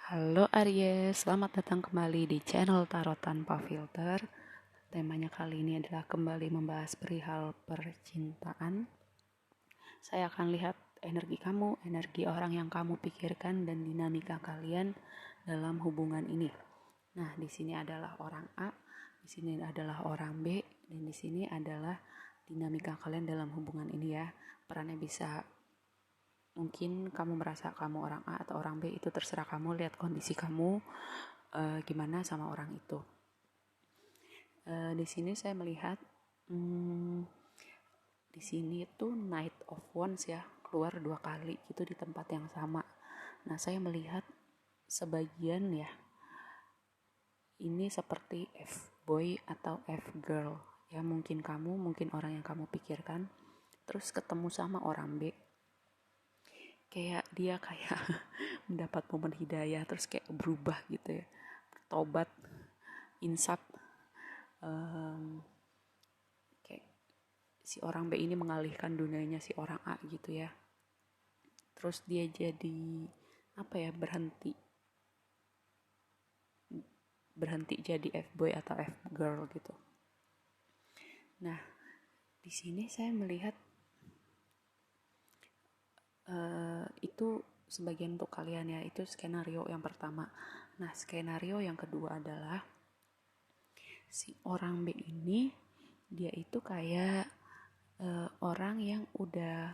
Halo Aries, selamat datang kembali di channel Tarot Tanpa Filter. Temanya kali ini adalah kembali membahas perihal percintaan. Saya akan lihat energi kamu, energi orang yang kamu pikirkan, dan dinamika kalian dalam hubungan ini. Nah, di sini adalah orang A, di sini adalah orang B, dan di sini adalah dinamika kalian dalam hubungan ini ya. Perannya bisa mungkin kamu merasa kamu orang A atau orang B, itu terserah kamu, lihat kondisi kamu gimana sama orang itu. Di sini saya melihat di sini tuh Knight of Wands ya, keluar 2 kali gitu di tempat yang sama. Nah, saya melihat sebagian ya, ini seperti F-boy atau F-girl ya, mungkin kamu, mungkin orang yang kamu pikirkan, terus ketemu sama orang B, kayak dia kayak mendapat momen hidayah, terus kayak berubah gitu ya, bertobat, insaf, kayak si orang B ini mengalihkan dunianya si orang A gitu ya. Terus dia jadi berhenti jadi F-boy atau F-girl gitu. Nah, di sini saya melihat itu sebagian untuk kalian ya, itu skenario yang pertama. Nah, skenario yang kedua adalah si orang B ini, dia itu kayak orang yang udah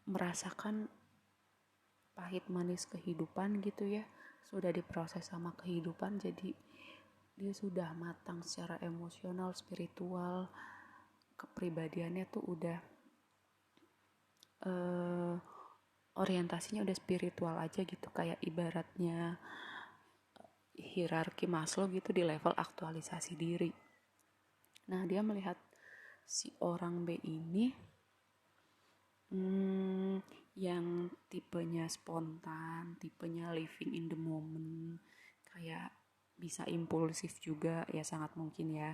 merasakan pahit manis kehidupan gitu ya, sudah diproses sama kehidupan, jadi dia sudah matang secara emosional, spiritual, kepribadiannya tuh udah orientasinya udah spiritual aja gitu, kayak ibaratnya hierarki Maslow gitu, di level aktualisasi diri. Nah, dia melihat si orang B ini yang tipenya spontan, tipenya living in the moment, kayak bisa impulsif juga ya, sangat mungkin ya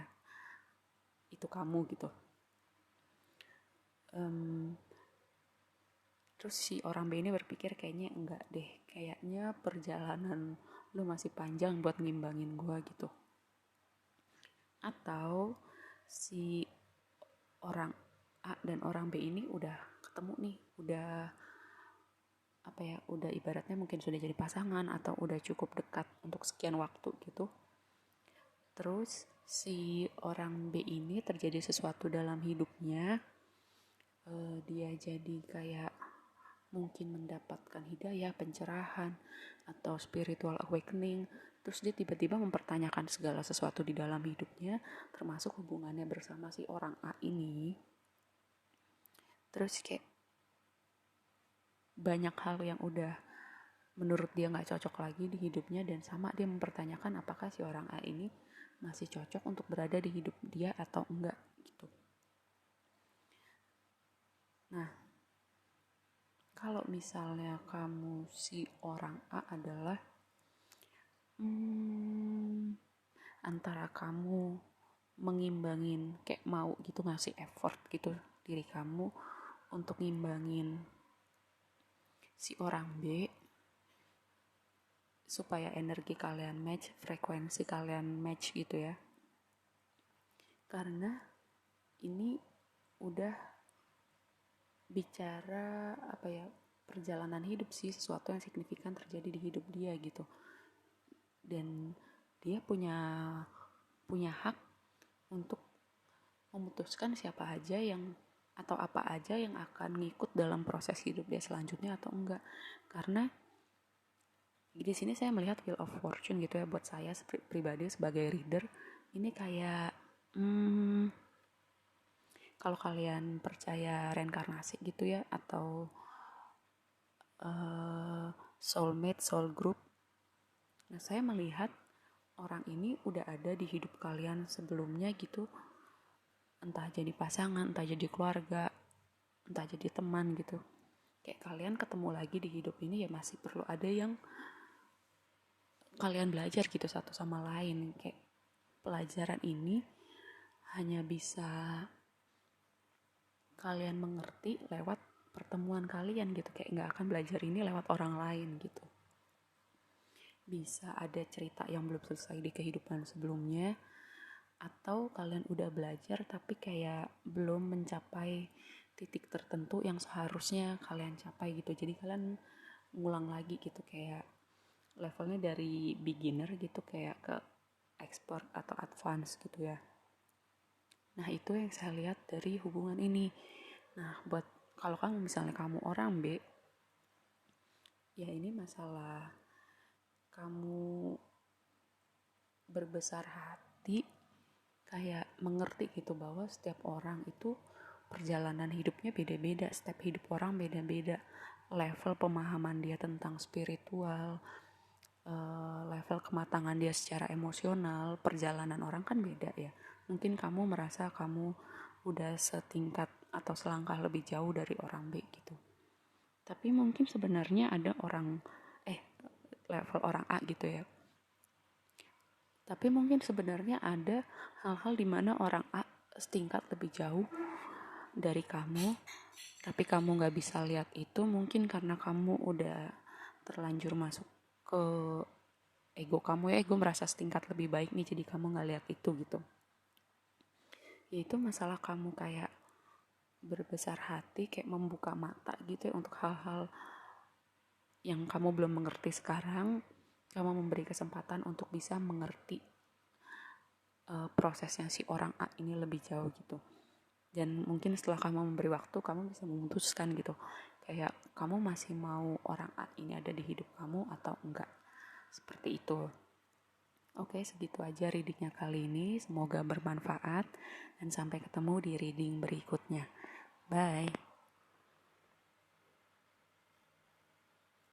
itu kamu gitu. Terus si orang B ini berpikir kayaknya enggak deh, kayaknya perjalanan lu masih panjang buat ngimbangin gue gitu. Atau si orang A dan orang B ini udah ketemu nih, udah ibaratnya mungkin sudah jadi pasangan atau udah cukup dekat untuk sekian waktu gitu. Terus si orang B ini terjadi sesuatu dalam hidupnya, dia jadi kayak mungkin mendapatkan hidayah, pencerahan, atau spiritual awakening. Terus dia tiba-tiba mempertanyakan segala sesuatu di dalam hidupnya, termasuk hubungannya bersama si orang A ini. Terus kayak banyak hal yang udah menurut dia gak cocok lagi di hidupnya, dan sama dia mempertanyakan apakah si orang A ini masih cocok untuk berada di hidup dia atau enggak gitu. Nah, kalau misalnya kamu si orang A adalah antara kamu mengimbangin, kayak mau gitu ngasih effort gitu diri kamu untuk ngimbangin si orang B supaya energi kalian match, frekuensi kalian match gitu ya. Karena ini udah bicara perjalanan hidup sih, sesuatu yang signifikan terjadi di hidup dia gitu. Dan dia punya hak untuk memutuskan siapa aja yang atau apa aja yang akan ngikut dalam proses hidup dia selanjutnya atau enggak. Karena di sini saya melihat Wheel of Fortune gitu ya, buat saya pribadi sebagai reader ini kayak kalau kalian percaya reinkarnasi gitu ya, atau soulmate, soul group. Nah, saya melihat orang ini udah ada di hidup kalian sebelumnya gitu, entah jadi pasangan, entah jadi keluarga, entah jadi teman gitu. Kayak kalian ketemu lagi di hidup ini ya, masih perlu ada yang kalian belajar gitu satu sama lain. Kayak pelajaran ini hanya bisa kalian mengerti lewat pertemuan kalian gitu, kayak nggak akan belajar ini lewat orang lain gitu. bisa ada cerita yang belum selesai di kehidupan sebelumnya, atau kalian udah belajar tapi kayak belum mencapai titik tertentu yang seharusnya kalian capai gitu. Jadi kalian ngulang lagi gitu, kayak levelnya dari beginner gitu kayak ke expert atau advance gitu ya. Nah, itu yang saya lihat dari hubungan ini. Nah, buat kalau misalnya kamu orang B, ya ini masalah kamu berbesar hati, kayak mengerti gitu bahwa setiap orang itu perjalanan hidupnya beda-beda, setiap hidup orang beda-beda, level pemahaman dia tentang spiritual, level kematangan dia secara emosional, perjalanan orang kan beda ya. Mungkin kamu merasa kamu udah setingkat atau selangkah lebih jauh dari orang B gitu. Tapi mungkin sebenarnya ada level orang A gitu ya. Tapi mungkin sebenarnya ada hal-hal di mana orang A setingkat lebih jauh dari kamu, tapi kamu nggak bisa lihat itu mungkin karena kamu udah terlanjur masuk ke ego kamu ya, ego merasa setingkat lebih baik nih, jadi kamu nggak lihat itu gitu. Yaitu masalah kamu kayak berbesar hati, kayak membuka mata gitu ya untuk hal-hal yang kamu belum mengerti sekarang. Kamu memberi kesempatan untuk bisa mengerti prosesnya si orang A ini lebih jauh gitu. Dan mungkin setelah kamu memberi waktu, kamu bisa memutuskan gitu, kayak kamu masih mau orang A ini ada di hidup kamu atau enggak, seperti itu. Oke, segitu aja readingnya kali ini, semoga bermanfaat dan sampai ketemu di reading berikutnya. Bye.